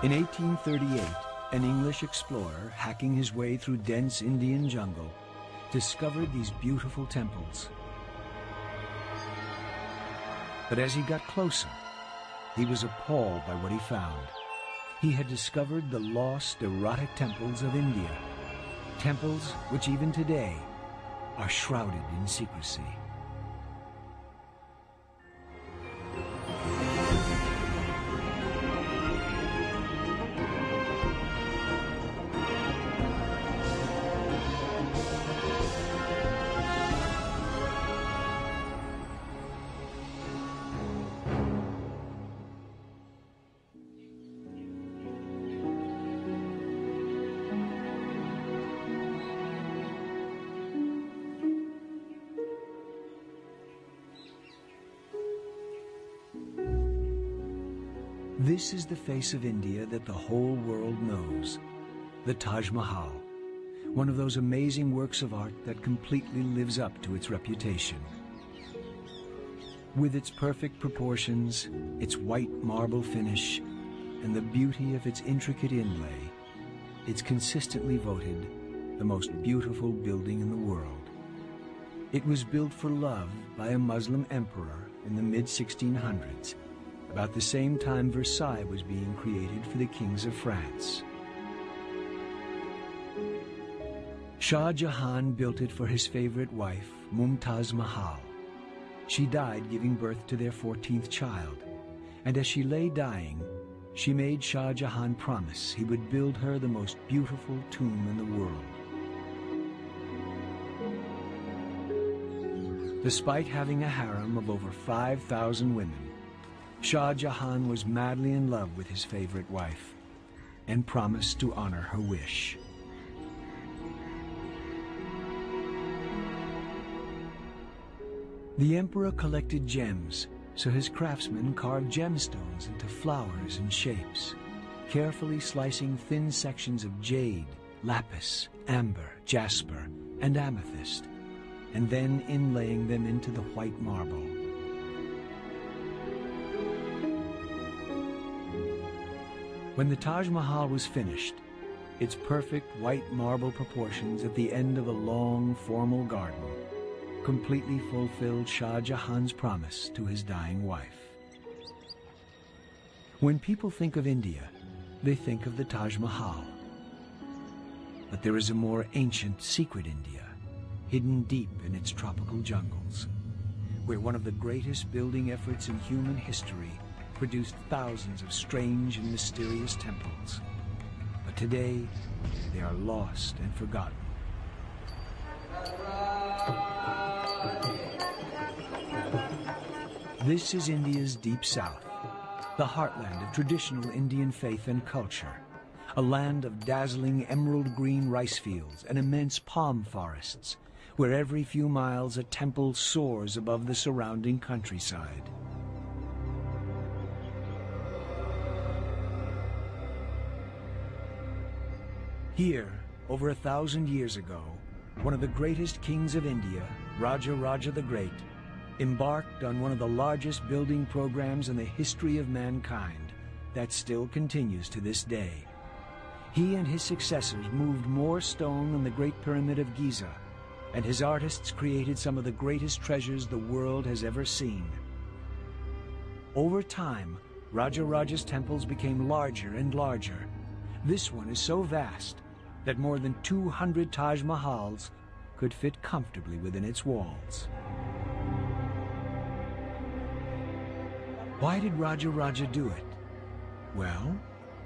In 1838, an English explorer, hacking his way through dense Indian jungle, discovered these beautiful temples. But as he got closer, he was appalled by what he found. He had discovered the lost erotic temples of India, temples which even today are shrouded in secrecy. This is the face of India that the whole world knows, the Taj Mahal, one of those amazing works of art that completely lives up to its reputation. With its perfect proportions, its white marble finish, and the beauty of its intricate inlay, it's consistently voted the most beautiful building in the world. It was built for love by a Muslim emperor in the mid-1600s, about the same time Versailles was being created for the kings of France. Shah Jahan built it for his favorite wife, Mumtaz Mahal. She died giving birth to their 14th child, and as she lay dying, she made Shah Jahan promise he would build her the most beautiful tomb in the world. Despite having a harem of over 5,000 women, Shah Jahan was madly in love with his favorite wife and promised to honor her wish. The emperor collected gems, so his craftsmen carved gemstones into flowers and shapes, carefully slicing thin sections of jade, lapis, amber, jasper, and amethyst, and then inlaying them into the white marble. When the Taj Mahal was finished, its perfect white marble proportions at the end of a long, formal garden completely fulfilled Shah Jahan's promise to his dying wife. When people think of India, they think of the Taj Mahal. But there is a more ancient, secret India, hidden deep in its tropical jungles, where one of the greatest building efforts in human history produced thousands of strange and mysterious temples. But today, they are lost and forgotten. This is India's deep south, the heartland of traditional Indian faith and culture, a land of dazzling emerald green rice fields and immense palm forests, where every few miles a temple soars above the surrounding countryside. Here, over 1,000 years ago, one of the greatest kings of India, Rajaraja the Great, embarked on one of the largest building programs in the history of mankind that still continues to this day. He and his successors moved more stone than the Great Pyramid of Giza, and his artists created some of the greatest treasures the world has ever seen. Over time, Rajaraja's temples became larger and larger. This one is so vast that more than 200 Taj Mahals could fit comfortably within its walls. Why did Rajaraja do it? Well,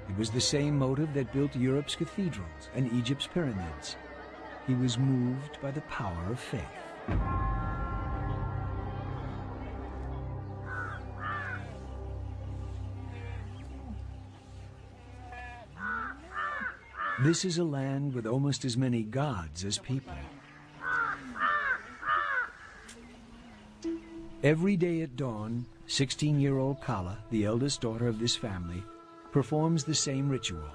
it was the same motive that built Europe's cathedrals and Egypt's pyramids. He was moved by the power of faith. This is a land with almost as many gods as people. Every day at dawn, 16-year-old Kala, the eldest daughter of this family, performs the same ritual.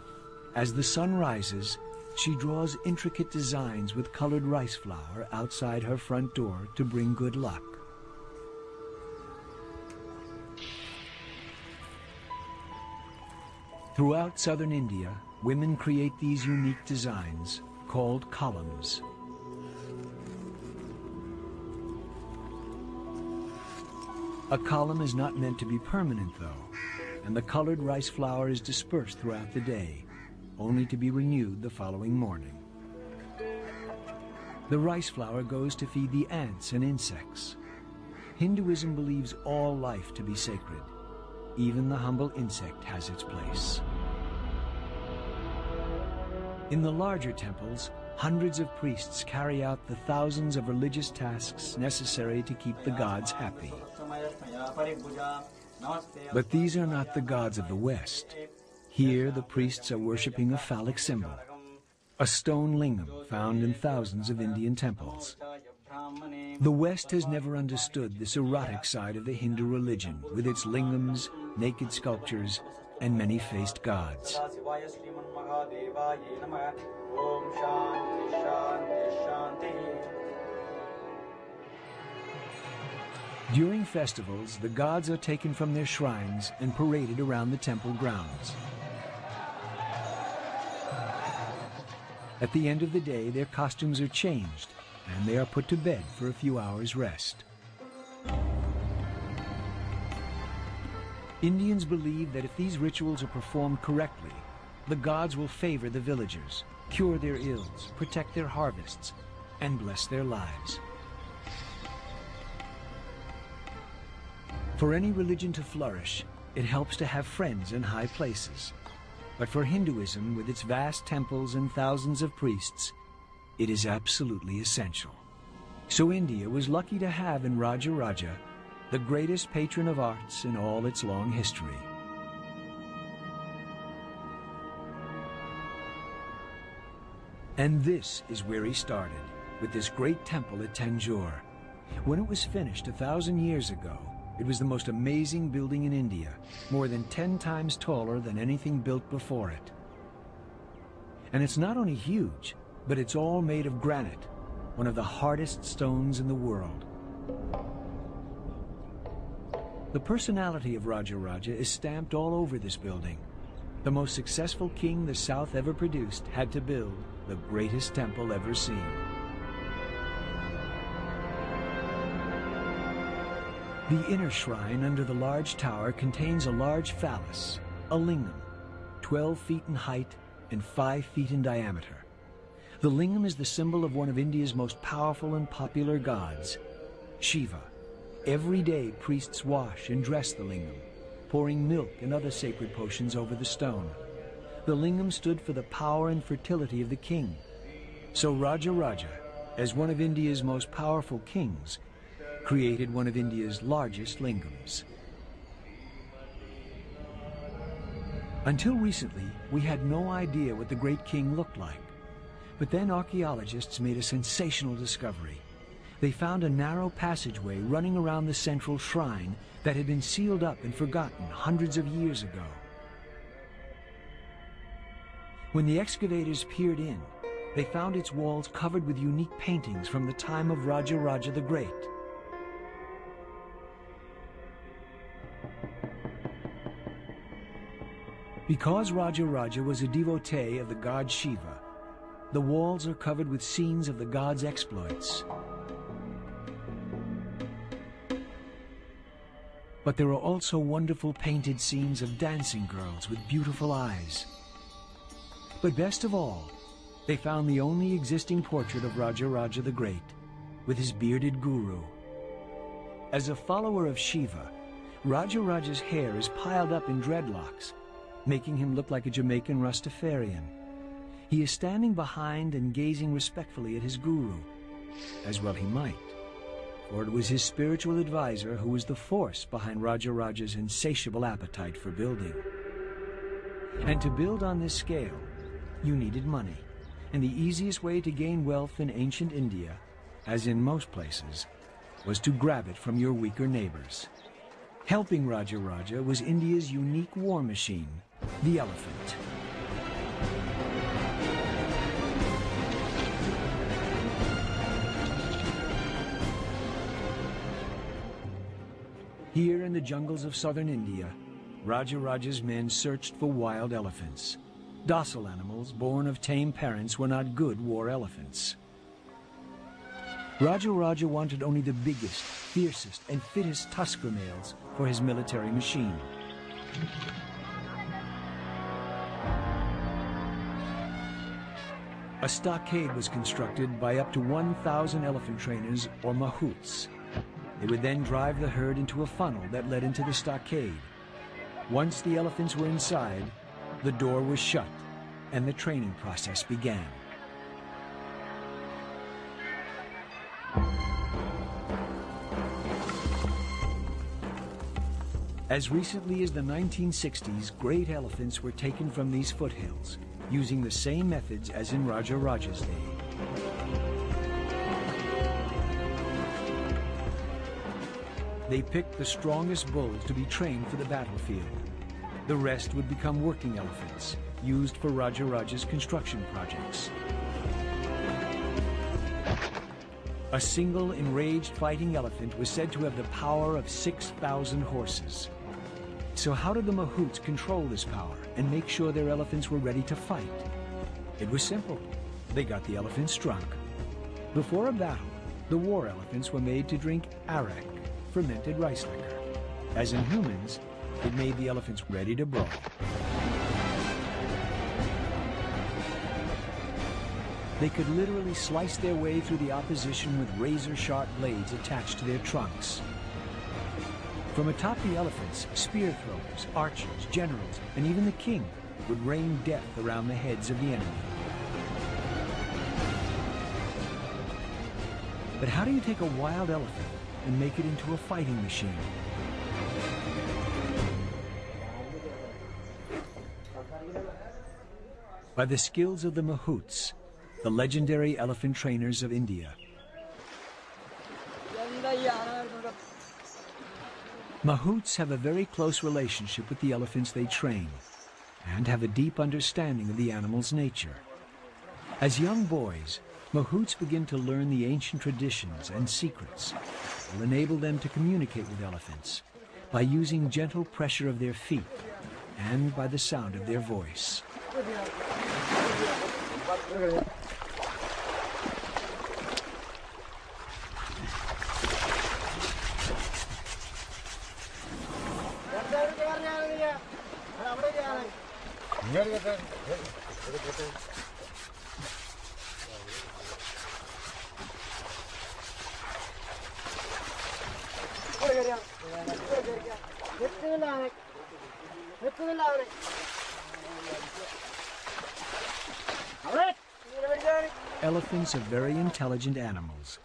As the sun rises, she draws intricate designs with colored rice flour outside her front door to bring good luck. Throughout southern India, women create these unique designs called columns. A column is not meant to be permanent, though, and the colored rice flour is dispersed throughout the day, only to be renewed the following morning. The rice flour goes to feed the ants and insects. Hinduism believes all life to be sacred. Even the humble insect has its place. In the larger temples, hundreds of priests carry out the thousands of religious tasks necessary to keep the gods happy. But these are not the gods of the West. Here, the priests are worshipping a phallic symbol, a stone lingam found in thousands of Indian temples. The West has never understood this erotic side of the Hindu religion, with its lingams, naked sculptures, and many-faced gods. During festivals, the gods are taken from their shrines and paraded around the temple grounds. At the end of the day, their costumes are changed, and they are put to bed for a few hours' rest. Indians believe that if these rituals are performed correctly, the gods will favor the villagers, cure their ills, protect their harvests, and bless their lives. For any religion to flourish, it helps to have friends in high places. But for Hinduism, with its vast temples and thousands of priests, it is absolutely essential. So India was lucky to have in Rajaraja the greatest patron of arts in all its long history. And this is where he started, with this great temple at Tanjor. When it was finished 1,000 years ago, it was the most amazing building in India, more than 10 times taller than anything built before it. And it's not only huge, but it's all made of granite, one of the hardest stones in the world. The personality of Rajaraja is stamped all over this building. The most successful king the South ever produced had to build the greatest temple ever seen. The inner shrine under the large tower contains a large phallus, a lingam, 12 feet in height and 5 feet in diameter. The lingam is the symbol of one of India's most powerful and popular gods, Shiva. Every day, priests wash and dress the lingam, pouring milk and other sacred potions over the stone. The lingam stood for the power and fertility of the king. So Rajaraja, as one of India's most powerful kings, created one of India's largest lingams. Until recently, we had no idea what the great king looked like. But then archaeologists made a sensational discovery. They found a narrow passageway running around the central shrine that had been sealed up and forgotten hundreds of years ago. When the excavators peered in, they found its walls covered with unique paintings from the time of Rajaraja the Great. Because Rajaraja was a devotee of the god Shiva, the walls are covered with scenes of the god's exploits. But there are also wonderful painted scenes of dancing girls with beautiful eyes. But best of all, they found the only existing portrait of Rajaraja the Great, with his bearded guru. As a follower of Shiva, Rajaraja's hair is piled up in dreadlocks, making him look like a Jamaican Rastafarian. He is standing behind and gazing respectfully at his guru, as well he might, for it was his spiritual advisor who was the force behind Rajaraja's insatiable appetite for building. And to build on this scale, you needed money, and the easiest way to gain wealth in ancient India, as in most places, was to grab it from your weaker neighbors. Helping Rajaraja was India's unique war machine, the elephant. Here in the jungles of southern India, Rajaraja's men searched for wild elephants. Docile animals born of tame parents were not good war elephants. Rajaraja wanted only the biggest, fiercest, and fittest tusker males for his military machine. A stockade was constructed by up to 1,000 elephant trainers, or mahouts. They would then drive the herd into a funnel that led into the stockade. Once the elephants were inside, the door was shut, and the training process began. As recently as the 1960s, great elephants were taken from these foothills, using the same methods as in Rajaraja's day. They picked the strongest bulls to be trained for the battlefield. The rest would become working elephants, used for Rajaraja's construction projects. A single enraged fighting elephant was said to have the power of 6,000 horses. So how did the mahouts control this power and make sure their elephants were ready to fight? It was simple. They got the elephants drunk. Before a battle, the war elephants were made to drink arak, fermented rice liquor. As in humans, it made the elephants ready to brawl. They could literally slice their way through the opposition with razor-sharp blades attached to their trunks. From atop the elephants, spear throwers, archers, generals, and even the king would rain death around the heads of the enemy. But how do you take a wild elephant and make it into a fighting machine? By the skills of the mahouts, the legendary elephant trainers of India. Mahouts have a very close relationship with the elephants they train and have a deep understanding of the animal's nature. As young boys, mahouts begin to learn the ancient traditions and secrets that will enable them to communicate with elephants by using gentle pressure of their feet and by the sound of their voice. Elephants are very intelligent animals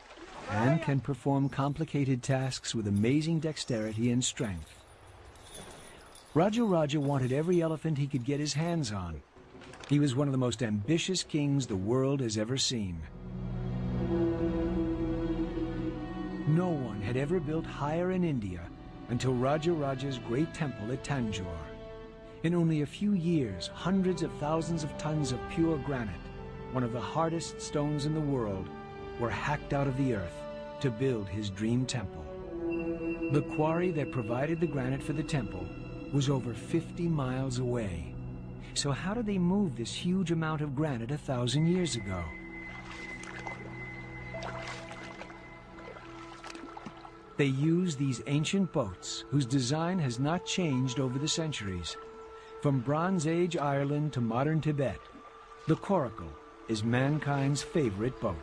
and can perform complicated tasks with amazing dexterity and strength. Rajaraja wanted every elephant he could get his hands on. He was one of the most ambitious kings the world has ever seen. No one had ever built higher in India until Rajaraja's great temple at Tanjor. In only a few years, hundreds of thousands of tons of pure granite, one of the hardest stones in the world, were hacked out of the earth to build his dream temple. The quarry that provided the granite for the temple was over 50 miles away. So how did they move this huge amount of granite 1,000 years ago? They used these ancient boats whose design has not changed over the centuries. From Bronze Age Ireland to modern Tibet, the coracle is mankind's favorite boat.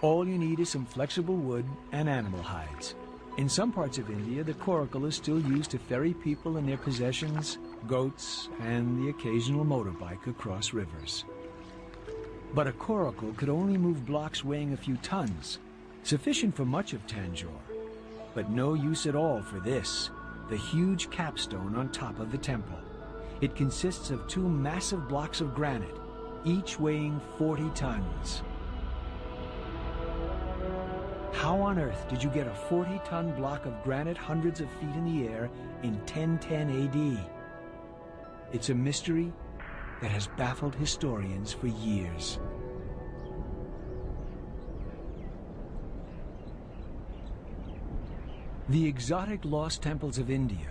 All you need is some flexible wood and animal hides. In some parts of India, the coracle is still used to ferry people and their possessions, goats, and the occasional motorbike across rivers. But a coracle could only move blocks weighing a few tons, sufficient for much of Tanjor, but no use at all for this, the huge capstone on top of the temple. It consists of two massive blocks of granite, each weighing 40 tons. How on earth did you get a 40-ton block of granite hundreds of feet in the air in 1010 AD? It's a mystery that has baffled historians for years. The exotic lost temples of India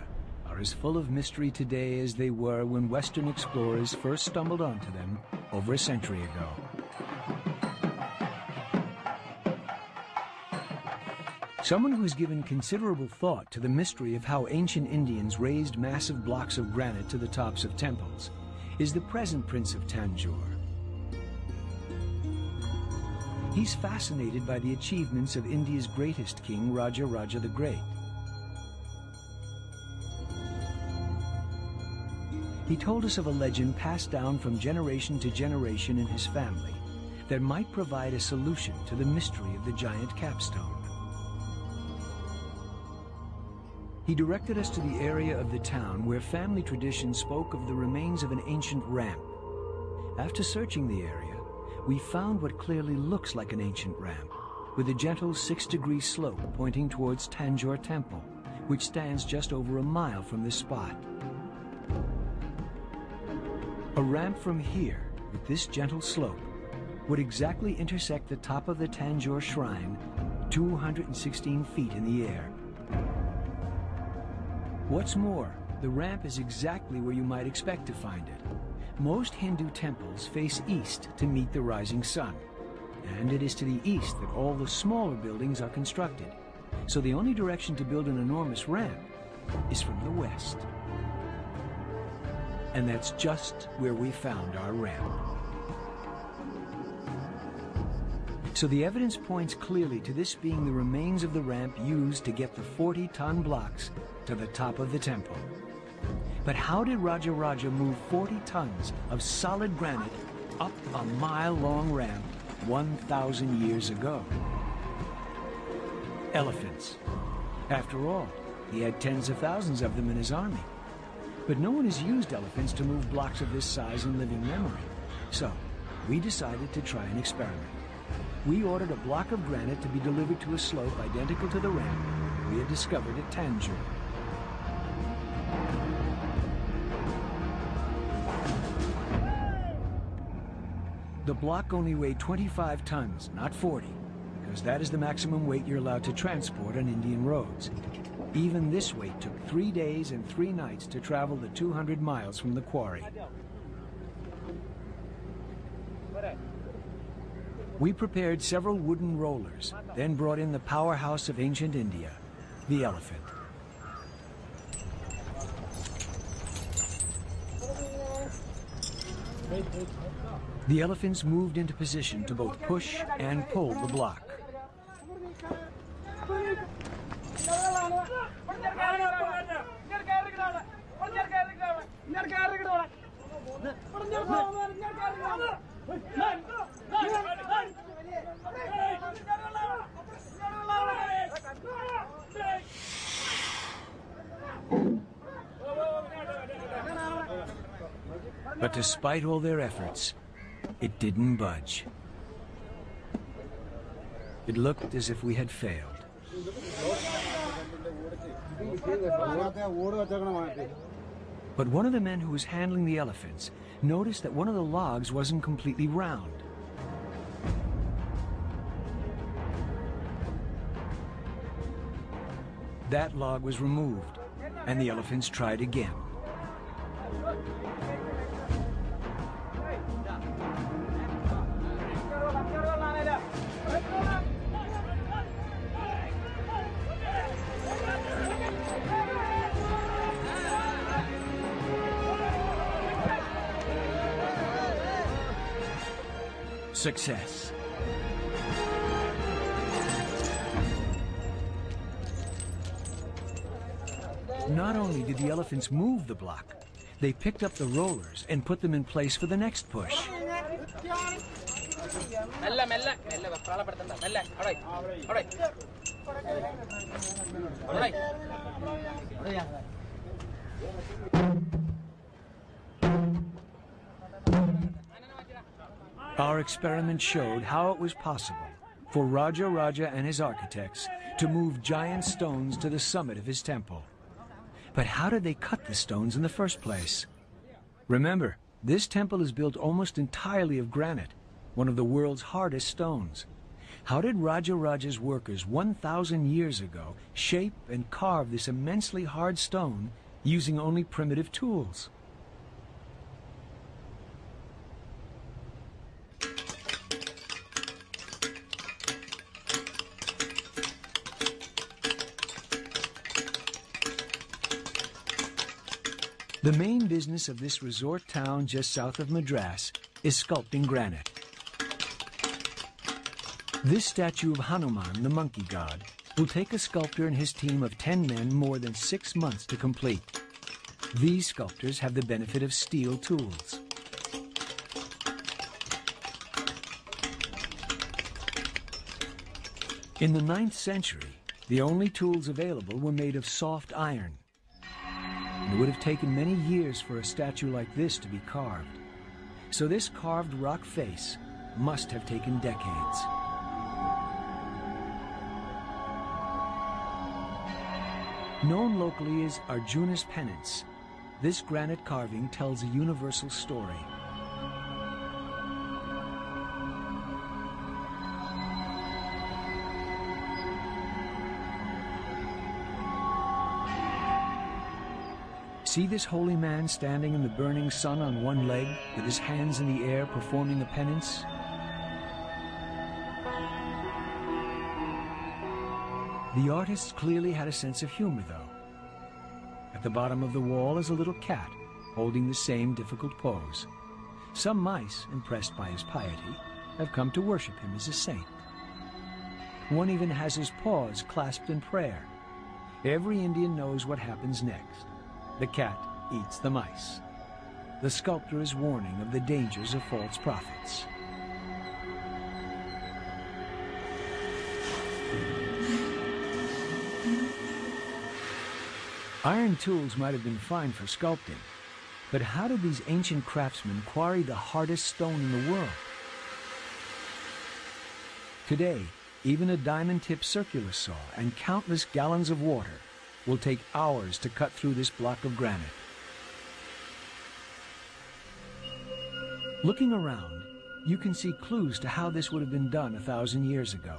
are as full of mystery today as they were when Western explorers first stumbled onto them over a century ago. Someone who has given considerable thought to the mystery of how ancient Indians raised massive blocks of granite to the tops of temples is the present Prince of Tanjor. He's fascinated by the achievements of India's greatest king, Rajaraja the Great. He told us of a legend passed down from generation to generation in his family that might provide a solution to the mystery of the giant capstone. He directed us to the area of the town where family tradition spoke of the remains of an ancient ramp. After searching the area, we found what clearly looks like an ancient ramp, with a gentle 6-degree slope pointing towards Tanjor Temple, which stands just over a mile from this spot. A ramp from here, with this gentle slope, would exactly intersect the top of the Tanjor Shrine, 216 feet in the air. What's more, the ramp is exactly where you might expect to find it. Most Hindu temples face east to meet the rising sun, and it is to the east that all the smaller buildings are constructed. So the only direction to build an enormous ramp is from the west. And that's just where we found our ramp. So the evidence points clearly to this being the remains of the ramp used to get the 40-ton blocks to the top of the temple. But how did Rajaraja move 40 tons of solid granite up a mile-long ramp 1,000 years ago? Elephants. After all, he had tens of thousands of them in his army. But no one has used elephants to move blocks of this size in living memory. So, we decided to try an experiment. We ordered a block of granite to be delivered to a slope identical to the ramp we had discovered at Tanjor. The block only weighed 25 tons, not 40, because that is the maximum weight you're allowed to transport on Indian roads. Even this weight took 3 days and 3 nights to travel the 200 miles from the quarry. We prepared several wooden rollers, then brought in the powerhouse of ancient India, the elephant. The elephants moved into position to both push and pull the block. But despite all their efforts, it didn't budge. It looked as if we had failed. But one of the men who was handling the elephants noticed that one of the logs wasn't completely round. That log was removed, and the elephants tried again. Success. Not only did the elephants move the block, they picked up the rollers and put them in place for the next push. Our experiment showed how it was possible for Rajaraja and his architects to move giant stones to the summit of his temple. But how did they cut the stones in the first place? Remember, this temple is built almost entirely of granite, one of the world's hardest stones. How did Rajaraja's workers 1,000 years ago shape and carve this immensely hard stone using only primitive tools? The main business of this resort town just south of Madras is sculpting granite. This statue of Hanuman, the monkey god, will take a sculptor and his team of 10 men more than 6 months to complete. These sculptors have the benefit of steel tools. In the 9th century, the only tools available were made of soft iron. It would have taken many years for a statue like this to be carved. So this carved rock face must have taken decades. Known locally as Arjuna's Penance, this granite carving tells a universal story. See this holy man standing in the burning sun on one leg, with his hands in the air performing a penance? The artists clearly had a sense of humor, though. At the bottom of the wall is a little cat, holding the same difficult pose. Some mice, impressed by his piety, have come to worship him as a saint. One even has his paws clasped in prayer. Every Indian knows what happens next. The cat eats the mice. The sculptor is warning of the dangers of false prophets. Iron tools might have been fine for sculpting, but how did these ancient craftsmen quarry the hardest stone in the world? Today, even a diamond-tipped circular saw and countless gallons of water will take hours to cut through this block of granite. Looking around, you can see clues to how this would have been done 1,000 years ago.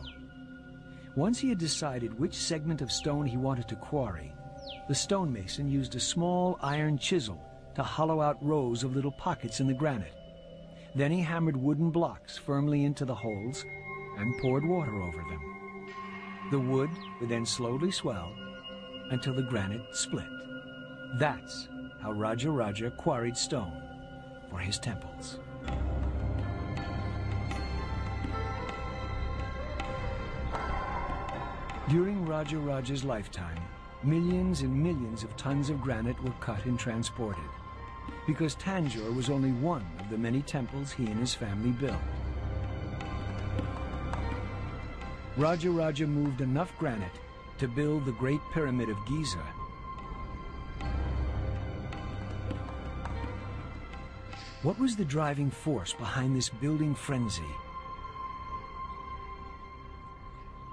Once he had decided which segment of stone he wanted to quarry, the stonemason used a small iron chisel to hollow out rows of little pockets in the granite. Then he hammered wooden blocks firmly into the holes and poured water over them. The wood would then slowly swell until the granite split. That's how Rajaraja quarried stone for his temples. During Rajaraja's lifetime, millions and millions of tons of granite were cut and transported, because Tanjor was only one of the many temples he and his family built. Rajaraja moved enough granite to build the Great Pyramid of Giza. What was the driving force behind this building frenzy?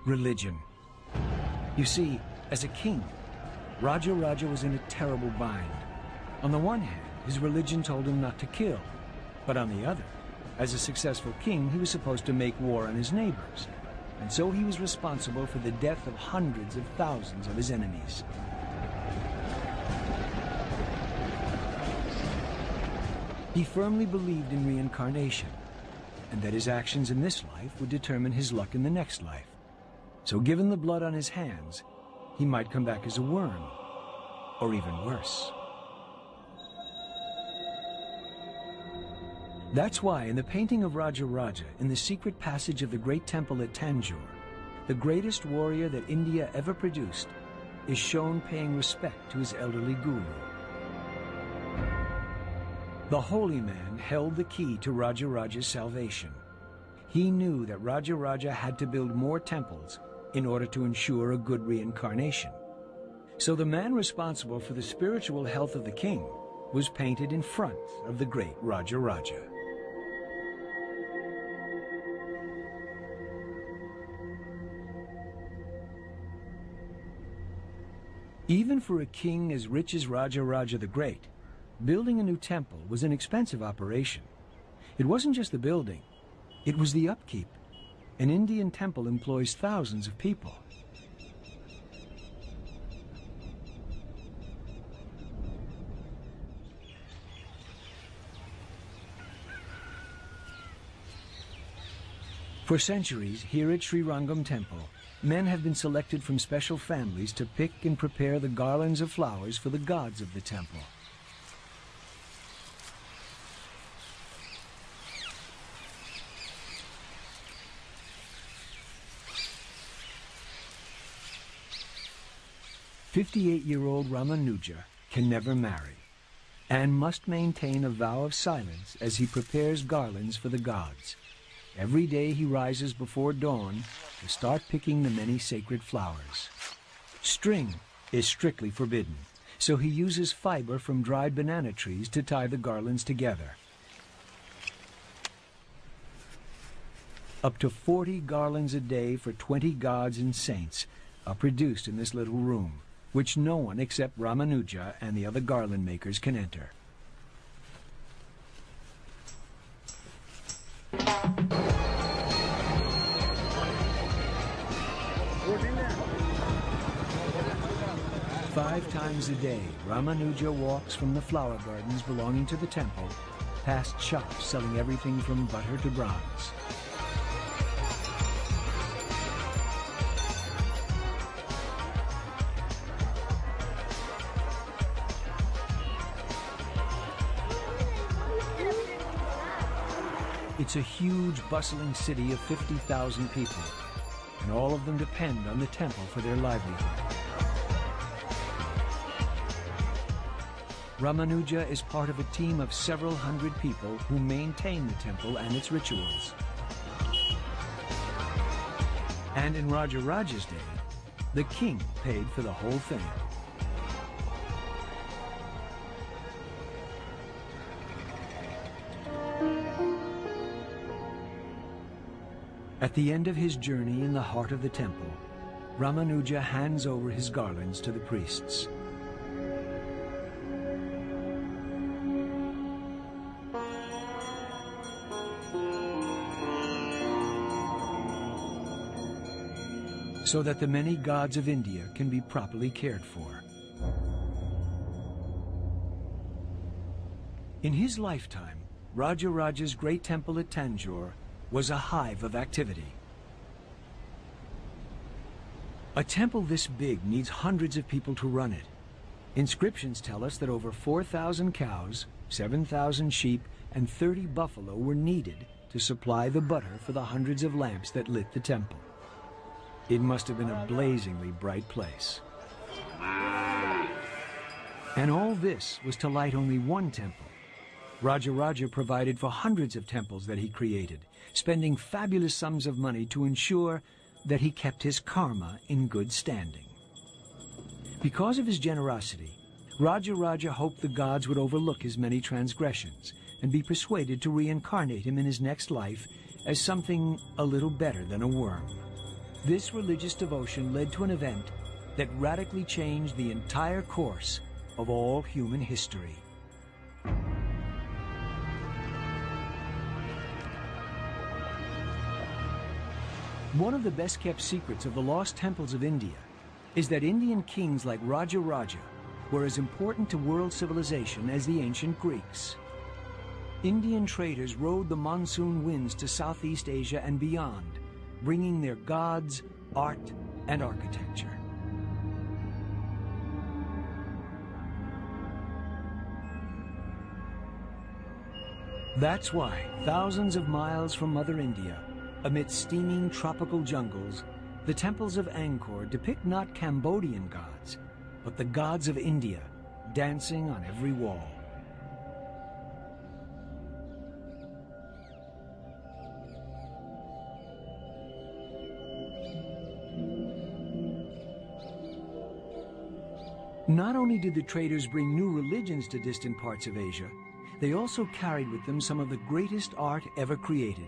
Religion. You see, as a king, Rajaraja was in a terrible bind. On the one hand, his religion told him not to kill, but on the other, as a successful king, he was supposed to make war on his neighbors. And so he was responsible for the death of hundreds of thousands of his enemies. He firmly believed in reincarnation, and that his actions in this life would determine his luck in the next life. So given the blood on his hands, he might come back as a worm, or even worse. That's why in the painting of Rajaraja, in the secret passage of the great temple at Tanjor, the greatest warrior that India ever produced is shown paying respect to his elderly guru. The holy man held the key to Rajaraja's salvation. He knew that Rajaraja had to build more temples in order to ensure a good reincarnation. So the man responsible for the spiritual health of the king was painted in front of the great Rajaraja. Even for a king as rich as Rajaraja the Great, building a new temple was an expensive operation. It wasn't just the building, it was the upkeep. An Indian temple employs thousands of people. For centuries, here at Sri Rangam Temple, men have been selected from special families to pick and prepare the garlands of flowers for the gods of the temple. "58-year-old Ramanuja can never marry and must maintain a vow of silence as he prepares garlands for the gods. Every day he rises before dawn to start picking the many sacred flowers. String is strictly forbidden, so he uses fiber from dried banana trees to tie the garlands together. Up to 40 garlands a day for 20 gods and saints are produced in this little room, which no one except Ramanuja and the other garland makers can enter. Five times a day, Ramanuja walks from the flower gardens belonging to the temple, past shops selling everything from butter to bronze. It's a huge, bustling city of 50,000 people, and all of them depend on the temple for their livelihood. Ramanuja is part of a team of several hundred people who maintain the temple and its rituals. And in Rajaraja's day, the king paid for the whole thing. At the end of his journey in the heart of the temple, Ramanuja hands over his garlands to the priests. So that the many gods of India can be properly cared for. In his lifetime, Rajaraja's great temple at Tanjor was a hive of activity. A temple this big needs hundreds of people to run it. Inscriptions tell us that over 4,000 cows, 7,000 sheep, and 30 buffalo were needed to supply the butter for the hundreds of lamps that lit the temple. It must have been a blazingly bright place. And all this was to light only one temple. Rajaraja provided for hundreds of temples that he created, spending fabulous sums of money to ensure that he kept his karma in good standing. Because of his generosity, Rajaraja hoped the gods would overlook his many transgressions and be persuaded to reincarnate him in his next life as something a little better than a worm. This religious devotion led to an event that radically changed the entire course of all human history. One of the best-kept secrets of the lost temples of India is that Indian kings like Rajaraja were as important to world civilization as the ancient Greeks. Indian traders rode the monsoon winds to Southeast Asia and beyond, bringing their gods, art, and architecture. That's why, thousands of miles from Mother India, amidst steaming tropical jungles, the temples of Angkor depict not Cambodian gods, but the gods of India, dancing on every wall. Not only did the traders bring new religions to distant parts of Asia, they also carried with them some of the greatest art ever created,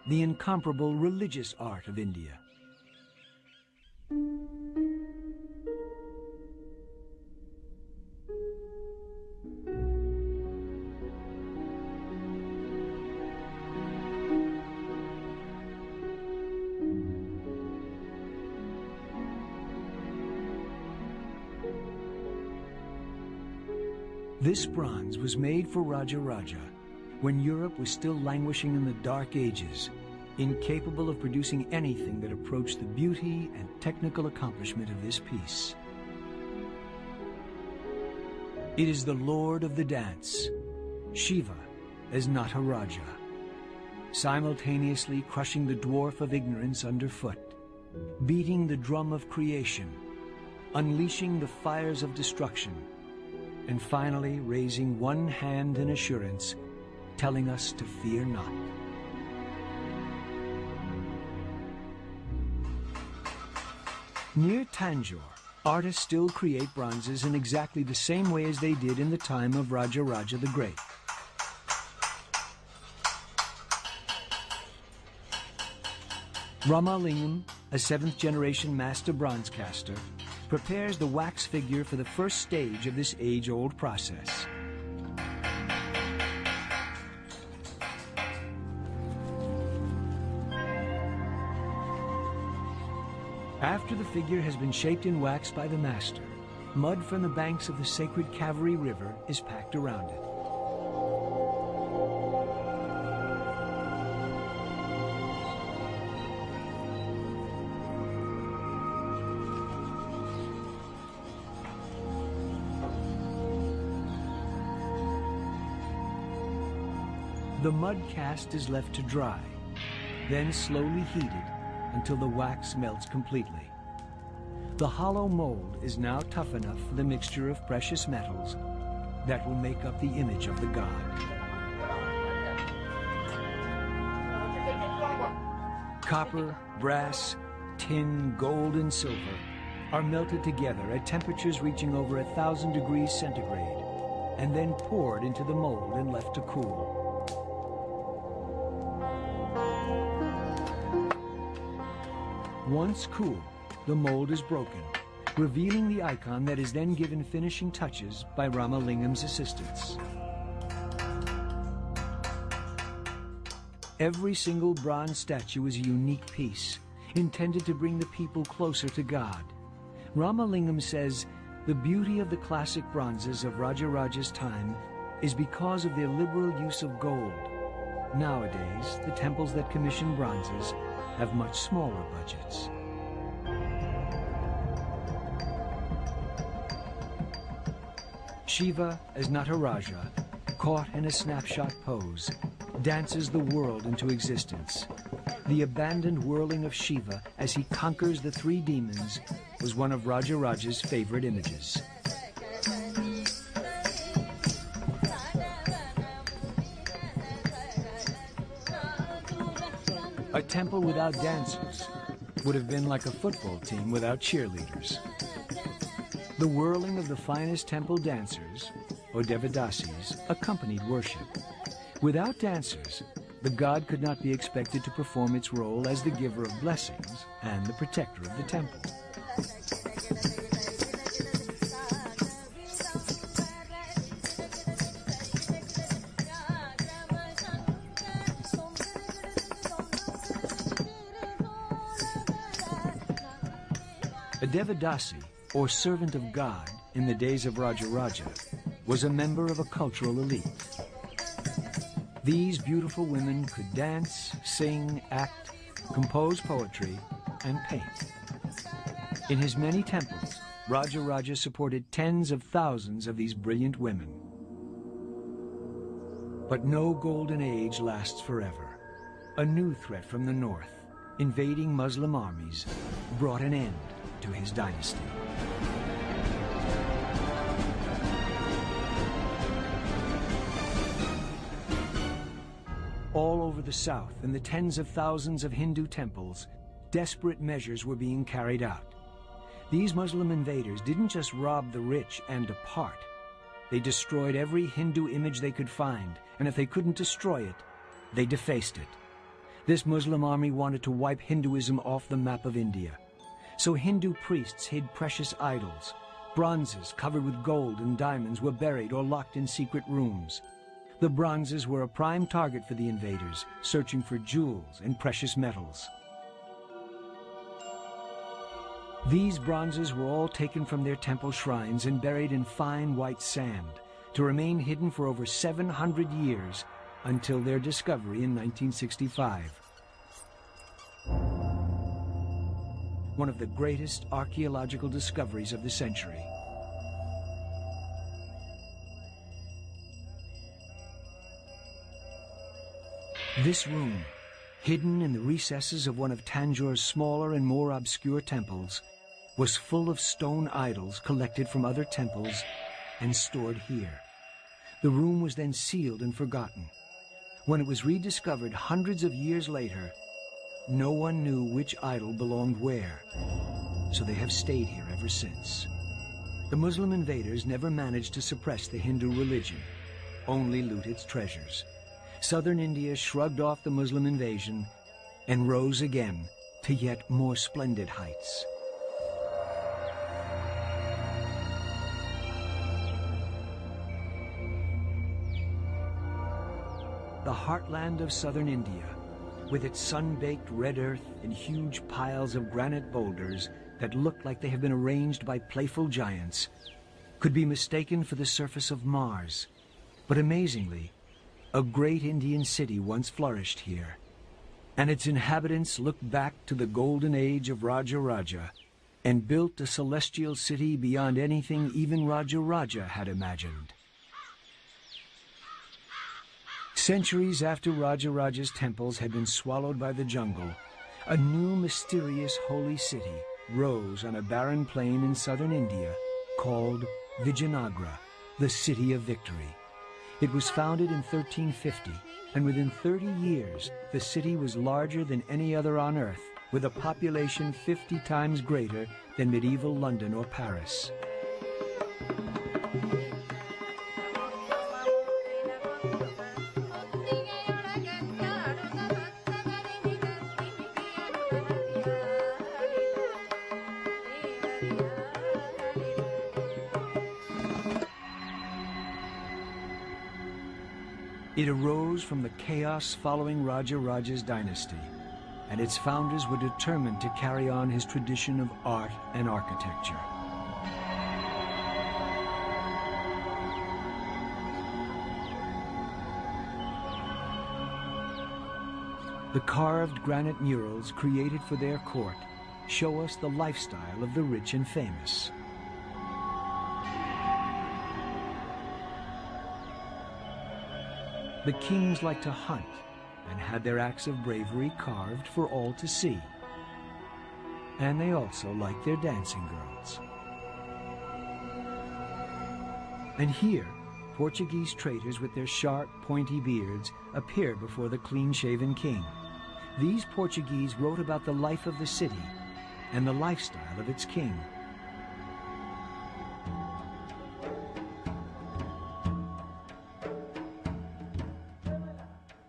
the incomparable religious art of India. This bronze was made for Rajaraja when Europe was still languishing in the Dark Ages, incapable of producing anything that approached the beauty and technical accomplishment of this piece. It is the Lord of the Dance, Shiva as Nataraja, simultaneously crushing the dwarf of ignorance underfoot, beating the drum of creation, unleashing the fires of destruction, and finally raising one hand in assurance, telling us to fear not. Near Tanjor, artists still create bronzes in exactly the same way as they did in the time of Rajaraja the Great. Lingam, a 7th-generation master bronze caster, prepares the wax figure for the first stage of this age-old process. After the figure has been shaped in wax by the master, mud from the banks of the sacred Kaveri River is packed around it. The mud cast is left to dry, then slowly heated until the wax melts completely. The hollow mold is now tough enough for the mixture of precious metals that will make up the image of the god. Copper, brass, tin, gold, and silver are melted together at temperatures reaching over 1,000 degrees centigrade and then poured into the mold and left to cool. Once cool, the mold is broken, revealing the icon that is then given finishing touches by Lingam's assistants. Every single bronze statue is a unique piece, intended to bring the people closer to God. Lingam says, the beauty of the classic bronzes of Rajaraja's time is because of their liberal use of gold. Nowadays, the temples that commission bronzes have much smaller budgets. Shiva as Nataraja, caught in a snapshot pose, dances the world into existence. The abandoned whirling of Shiva as he conquers the 3 demons was one of Rajaraja's favorite images. A temple without dancers would have been like a football team without cheerleaders. The whirling of the finest temple dancers, or Devadasis, accompanied worship. Without dancers, the god could not be expected to perform its role as the giver of blessings and the protector of the temple. A Devadasi, or servant of God, in the days of Rajaraja, was a member of a cultural elite. These beautiful women could dance, sing, act, compose poetry, and paint. In his many temples, Rajaraja supported tens of thousands of these brilliant women. But no golden age lasts forever. A new threat from the north, invading Muslim armies, brought an end to his dynasty. All over the south, in the tens of thousands of Hindu temples, desperate measures were being carried out. These Muslim invaders didn't just rob the rich and depart. They destroyed every Hindu image they could find, and if they couldn't destroy it, they defaced it. This Muslim army wanted to wipe Hinduism off the map of India. So Hindu priests hid precious idols. Bronzes covered with gold and diamonds were buried or locked in secret rooms. The bronzes were a prime target for the invaders, searching for jewels and precious metals. These bronzes were all taken from their temple shrines and buried in fine white sand to remain hidden for over 700 years until their discovery in 1965. One of the greatest archaeological discoveries of the century. This room, hidden in the recesses of one of Tanjor's smaller and more obscure temples, was full of stone idols collected from other temples and stored here. The room was then sealed and forgotten. When it was rediscovered hundreds of years later, no one knew which idol belonged where, so they have stayed here ever since. The Muslim invaders never managed to suppress the Hindu religion, only loot its treasures. Southern India shrugged off the Muslim invasion and rose again to yet more splendid heights. The heartland of southern India, with its sun-baked red earth and huge piles of granite boulders that look like they have been arranged by playful giants, could be mistaken for the surface of Mars. But amazingly, a great Indian city once flourished here, and its inhabitants looked back to the golden age of Rajaraja and built a celestial city beyond anything even Rajaraja had imagined. Centuries after Rajaraja's temples had been swallowed by the jungle, a new mysterious holy city rose on a barren plain in southern India called Vijayanagara, the City of Victory. It was founded in 1350, and within 30 years, the city was larger than any other on Earth, with a population 50 times greater than medieval London or Paris. It arose from the chaos following Rajaraja's dynasty, and its founders were determined to carry on his tradition of art and architecture. The carved granite murals created for their court show us the lifestyle of the rich and famous. The kings liked to hunt and had their acts of bravery carved for all to see. And they also liked their dancing girls. And here, Portuguese traders with their sharp, pointy beards appear before the clean-shaven king. These Portuguese wrote about the life of the city and the lifestyle of its king.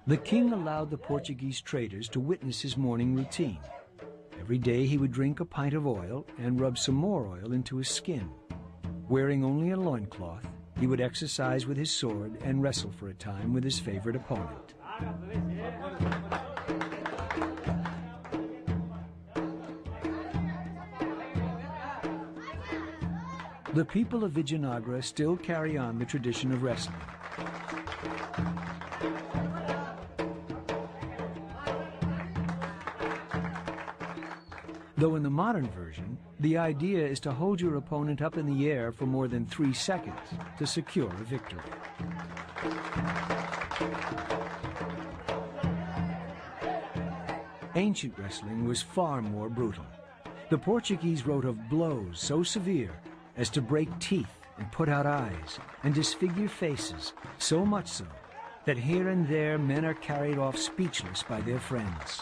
The king allowed the Portuguese traders to witness his morning routine. Every day he would drink a pint of oil and rub some more oil into his skin. Wearing only a loincloth, he would exercise with his sword and wrestle for a time with his favorite opponent. The people of Vijayanagara still carry on the tradition of wrestling. Though in the modern version, the idea is to hold your opponent up in the air for more than 3 seconds to secure a victory. Ancient wrestling was far more brutal. The Portuguese wrote of blows so severe as to break teeth and put out eyes and disfigure faces, so much so that here and there men are carried off speechless by their friends.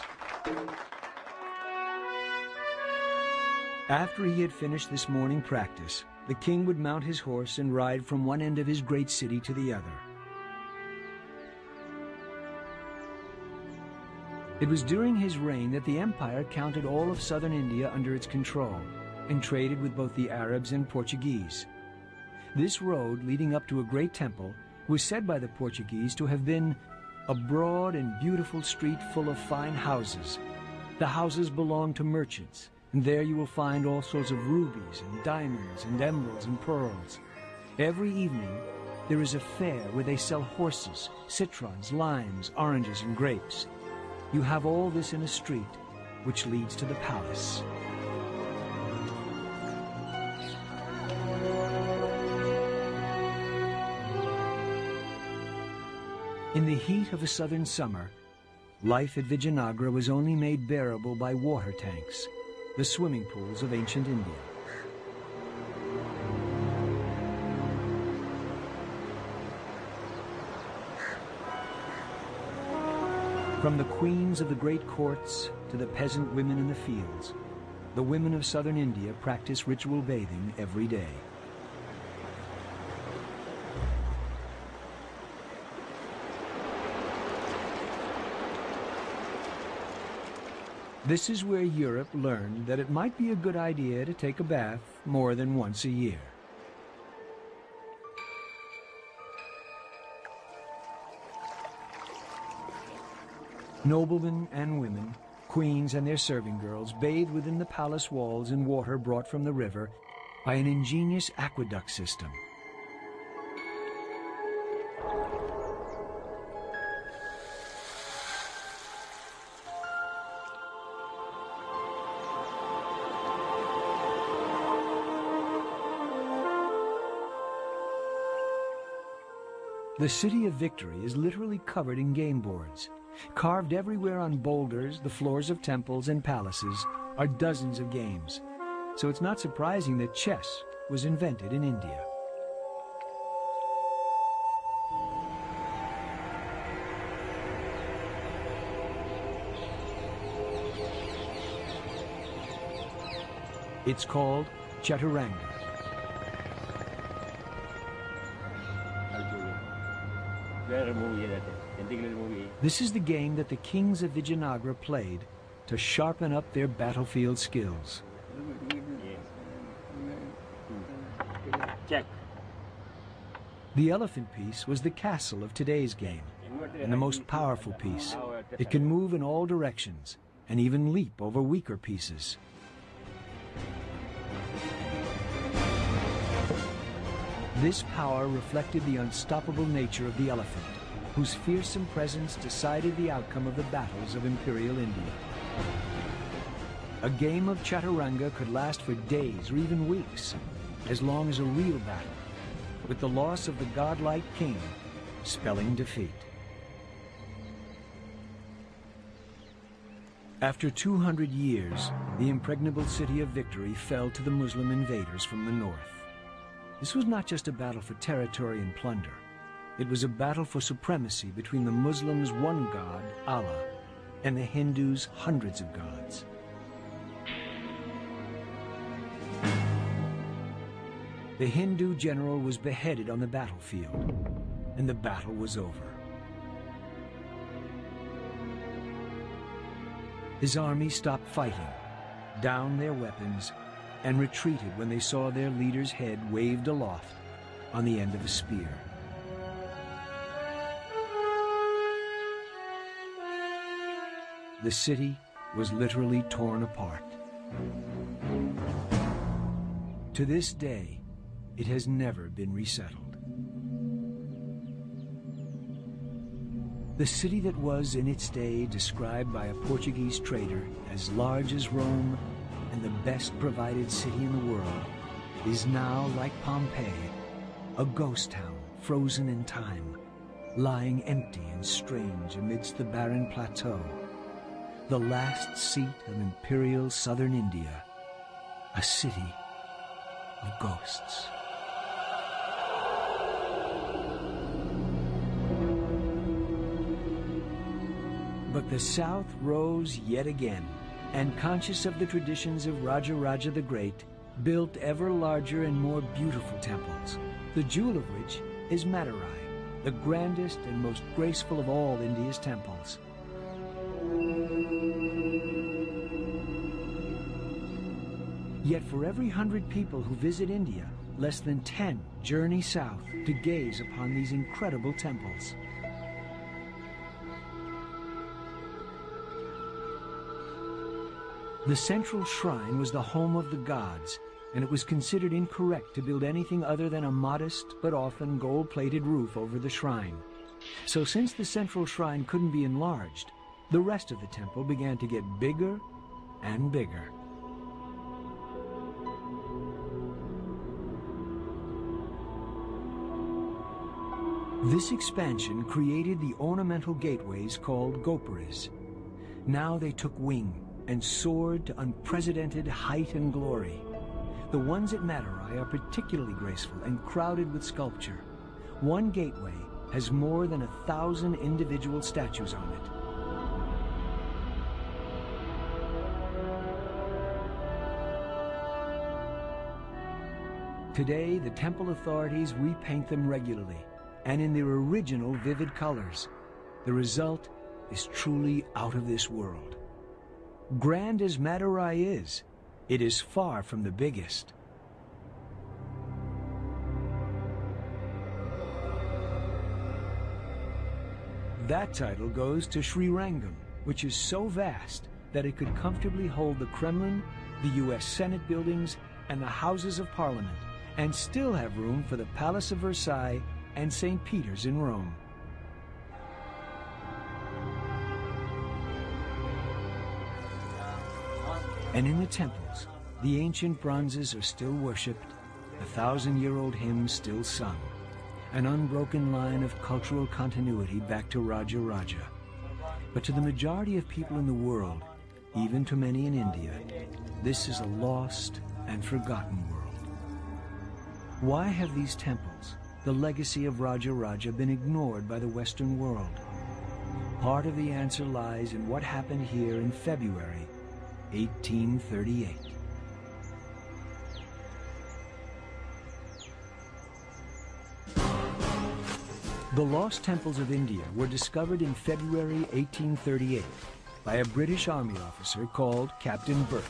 After he had finished this morning practice, the king would mount his horse and ride from one end of his great city to the other. It was during his reign that the empire counted all of southern India under its control and traded with both the Arabs and Portuguese. This road leading up to a great temple was said by the Portuguese to have been a broad and beautiful street full of fine houses. The houses belonged to merchants, and there you will find all sorts of rubies and diamonds and emeralds and pearls. Every evening, there is a fair where they sell horses, citrons, limes, oranges, and grapes. You have all this in a street, which leads to the palace. In the heat of a southern summer, life at Vijayanagra was only made bearable by water tanks, the swimming pools of ancient India. From the queens of the great courts to the peasant women in the fields, the women of southern India practice ritual bathing every day. This is where Europe learned that it might be a good idea to take a bath more than once a year. Noblemen and women, queens and their serving girls bathe within the palace walls in water brought from the river by an ingenious aqueduct system. The City of Victory is literally covered in game boards. Carved everywhere on boulders, the floors of temples and palaces, are dozens of games. So it's not surprising that chess was invented in India. It's called Chaturanga. This is the game that the kings of Vijayanagra played to sharpen up their battlefield skills. Check. The elephant piece was the castle of today's game, and the most powerful piece. It can move in all directions and even leap over weaker pieces. This power reflected the unstoppable nature of the elephant, whose fearsome presence decided the outcome of the battles of Imperial India. A game of Chaturanga could last for days or even weeks, as long as a real battle, with the loss of the godlike king spelling defeat. After 200 years, the impregnable city of Victory fell to the Muslim invaders from the north. This was not just a battle for territory and plunder. It was a battle for supremacy between the Muslims' one god, Allah, and the Hindus' hundreds of gods. The Hindu general was beheaded on the battlefield, and the battle was over. His army stopped fighting, downed their weapons, and retreated when they saw their leader's head waved aloft on the end of a spear. The city was literally torn apart. To this day, it has never been resettled. The city that was in its day described by a Portuguese trader as large as Rome and the best provided city in the world is now, like Pompeii, a ghost town frozen in time, lying empty and strange amidst the barren plateau, the last seat of imperial southern India, a city of ghosts. But the South rose yet again, and conscious of the traditions of Rajaraja the Great, built ever larger and more beautiful temples, the jewel of which is Madurai, the grandest and most graceful of all India's temples. Yet for every 100 people who visit India, less than 10 journey south to gaze upon these incredible temples. The central shrine was the home of the gods and it was considered incorrect to build anything other than a modest but often gold-plated roof over the shrine. So since the central shrine couldn't be enlarged, the rest of the temple began to get bigger and bigger. This expansion created the ornamental gateways called gopuras. Now they took wing and soared to unprecedented height and glory. The ones at Madurai are particularly graceful and crowded with sculpture. One gateway has more than 1,000 individual statues on it. Today, the temple authorities repaint them regularly and in their original vivid colors. The result is truly out of this world. Grand as Madurai is, it is far from the biggest. That title goes to Sri Rangam, which is so vast that it could comfortably hold the Kremlin, the US Senate buildings, and the Houses of Parliament, and still have room for the Palace of Versailles and St. Peter's in Rome. And in the temples, the ancient bronzes are still worshipped, 1,000-year-old hymns still sung, an unbroken line of cultural continuity back to Rajaraja. But to the majority of people in the world, even to many in India, this is a lost and forgotten world. Why have these temples, the legacy of Rajaraja, been ignored by the Western world? Part of the answer lies in what happened here in February 1838. The lost temples of India were discovered in February 1838 by a British army officer called Captain Burke.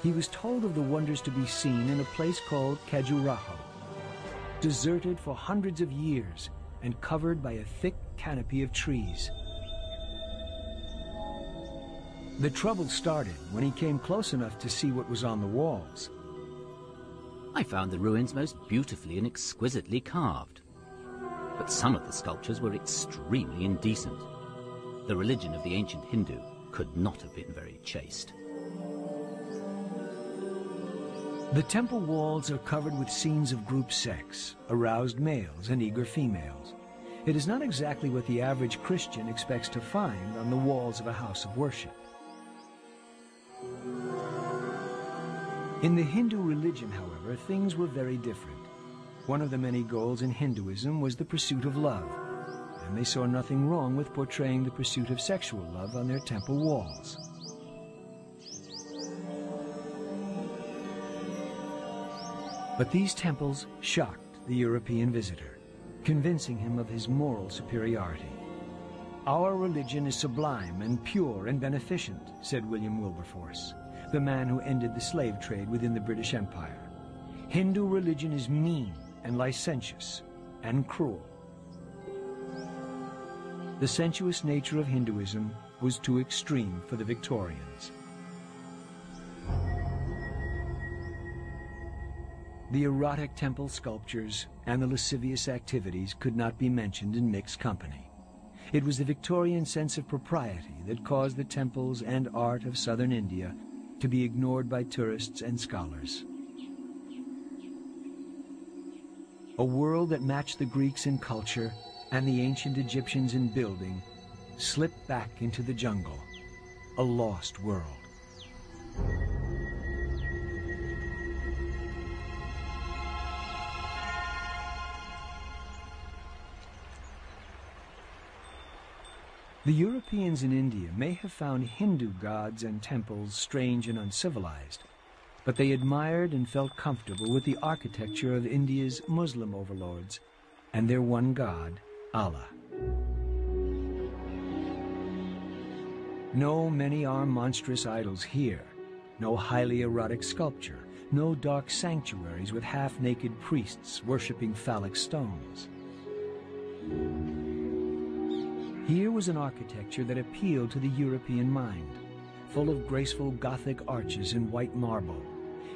He was told of the wonders to be seen in a place called Khajuraho, deserted for hundreds of years and covered by a thick canopy of trees. The trouble started when he came close enough to see what was on the walls. I found the ruins most beautifully and exquisitely carved. But some of the sculptures were extremely indecent. The religion of the ancient Hindu could not have been very chaste. The temple walls are covered with scenes of group sex, aroused males and eager females. It is not exactly what the average Christian expects to find on the walls of a house of worship. In the Hindu religion, however, things were very different. One of the many goals in Hinduism was the pursuit of love, and they saw nothing wrong with portraying the pursuit of sexual love on their temple walls. But these temples shocked the European visitor, convincing him of his moral superiority. "Our religion is sublime and pure and beneficent," said William Wilberforce, the man who ended the slave trade within the British Empire. "Hindu religion is mean and licentious and cruel." The sensuous nature of Hinduism was too extreme for the Victorians. The erotic temple sculptures and the lascivious activities could not be mentioned in mixed company. It was the Victorian sense of propriety that caused the temples and art of southern India to be ignored by tourists and scholars. A world that matched the Greeks in culture and the ancient Egyptians in building slipped back into the jungle, a lost world. The Europeans in India may have found Hindu gods and temples strange and uncivilized, but they admired and felt comfortable with the architecture of India's Muslim overlords and their one god, Allah. No many-armed monstrous idols here, no highly erotic sculpture, no dark sanctuaries with half-naked priests worshipping phallic stones. Here was an architecture that appealed to the European mind, full of graceful Gothic arches in white marble.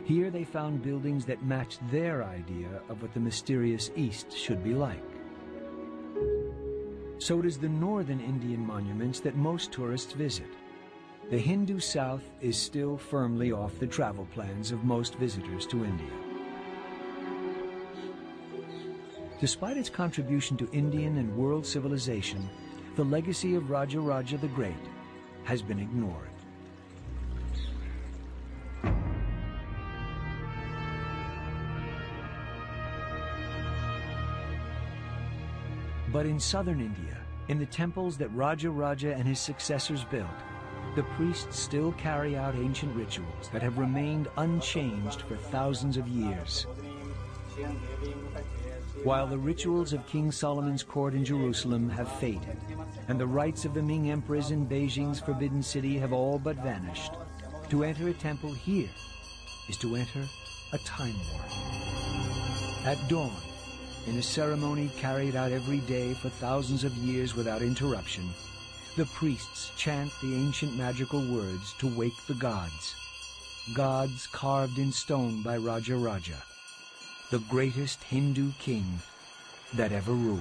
Here they found buildings that matched their idea of what the mysterious East should be like. So does the northern Indian monuments that most tourists visit. The Hindu South is still firmly off the travel plans of most visitors to India. Despite its contribution to Indian and world civilization, the legacy of Rajaraja the Great has been ignored. But in southern India, in the temples that Rajaraja and his successors built, the priests still carry out ancient rituals that have remained unchanged for thousands of years. While the rituals of King Solomon's court in Jerusalem have faded, and the rites of the Ming emperors in Beijing's Forbidden City have all but vanished, to enter a temple here is to enter a time warp. At dawn, in a ceremony carried out every day for thousands of years without interruption, the priests chant the ancient magical words to wake the gods. Gods carved in stone by Rajaraja, the greatest Hindu king that ever ruled.